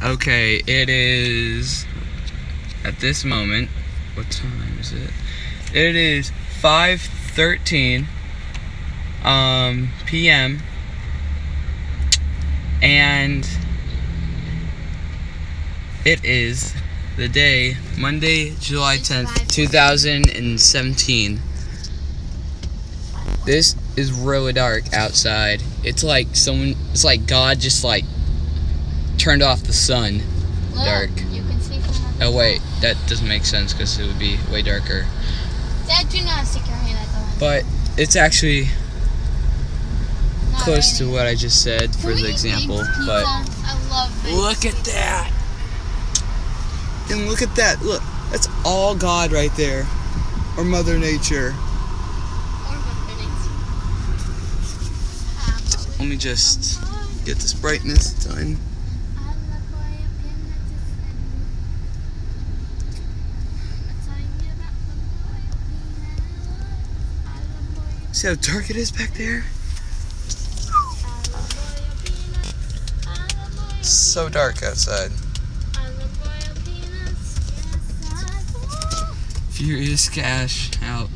Okay, it is, at this moment, what time is it? It is 5:13 p.m. and it is the day, Monday, July 10th, 2017. This is really dark outside. It's like God just like turned off the sun. Look, Dark. You can see from the Oh wait, that doesn't make sense because it would be way darker. Dad, do not stick your hand at the window. But it's actually Not close to raining. what I just said for Can we the eat example. baked pizza? But I love baked look at pizza. that. And look at that. Look, that's all God right there. Or Mother Nature. Or Mother Nature. Let me just get this brightness done. See how dark it is back there? It's so dark outside. Furious Cash out.